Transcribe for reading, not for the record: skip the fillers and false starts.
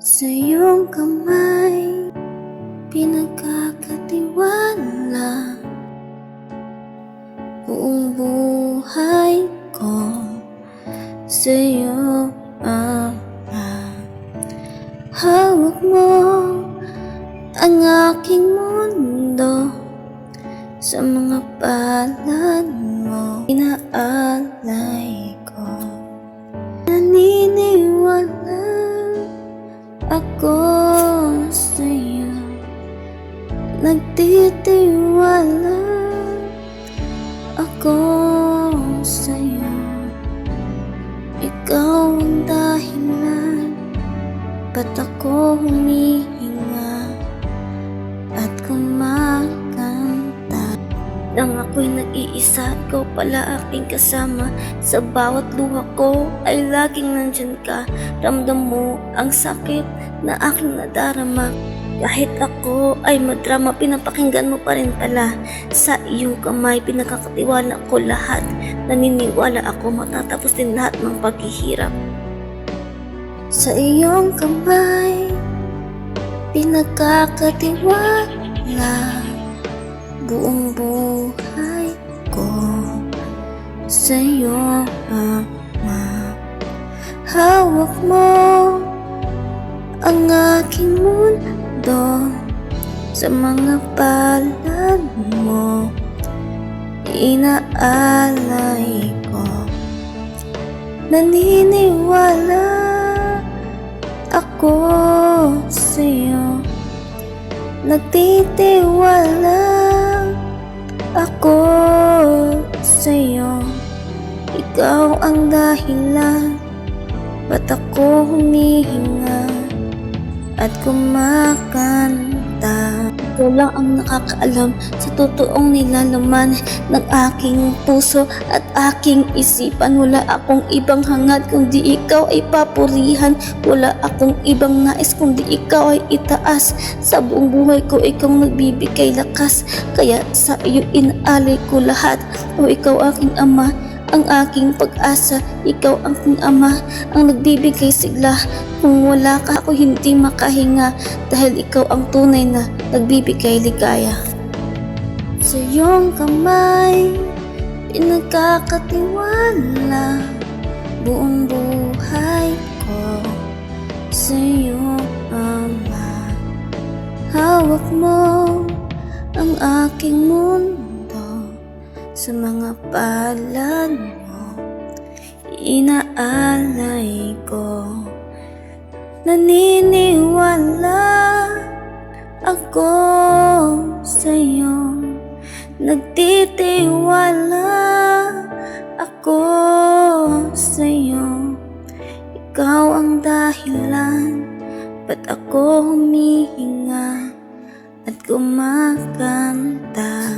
Sa iyong kamay, pinagkakatiwala buong buhay ko. Sa iyo, hawak mo ang aking mundo. Sa mga palad mo, inaalay ko. Naniniwala ako sa'yo, nagtitiwala ako sa'yo. Ikaw ang dahilan ba't ako humihinga at kumakanta. Nang ako'y nag-iisa, ikaw pala aking kasama. Sa bawat luha ko ay laging nandyan ka. Ramdam mo ang sakit na aking nadarama. Kahit ako ay madrama, pinapakinggan mo pa rin pala. Sa iyong kamay, pinakakatiwala ko lahat. Naniniwala ako matatapos din lahat ng paghihirap. Sa iyong kamay, pinagkakatiwala buong buhay ko. Sa iyo, Ama, hawak mo ang aking mundo. Sa mga palad mo, inaalay ko. Naniniwala ako sa'yo, nagtitiwala ako sa'yo. Ikaw ang dahilan ba't ako humihinga at kumakanta. Ikaw lang ang nakakaalam sa totoong nilalaman ng aking puso at aking isipan. Wala akong ibang hangad kundi ikaw ay papurihan. Wala akong ibang nais kundi ikaw ay itaas. Sa buong buhay ko ikaw nagbibigay lakas, kaya sa iyo inaalay ko lahat. O ikaw aking Ama, ang aking pag-asa. Ikaw ang aking Ama, ang nagbibigay sigla. Kung wala ka, ako hindi makahinga, dahil ikaw ang tunay na nagbibigay ligaya. Sa iyong kamay, pinagkakatiwala buong buhay ko. Sa iyo, Ama, hawak mo ang aking mundo. Sa mga palad mo, inaalay ko. Naniniwala ako sa'yo, nagtitiwala ako sa'yo. Ikaw ang dahilan ba't ako humihinga at kumakanta.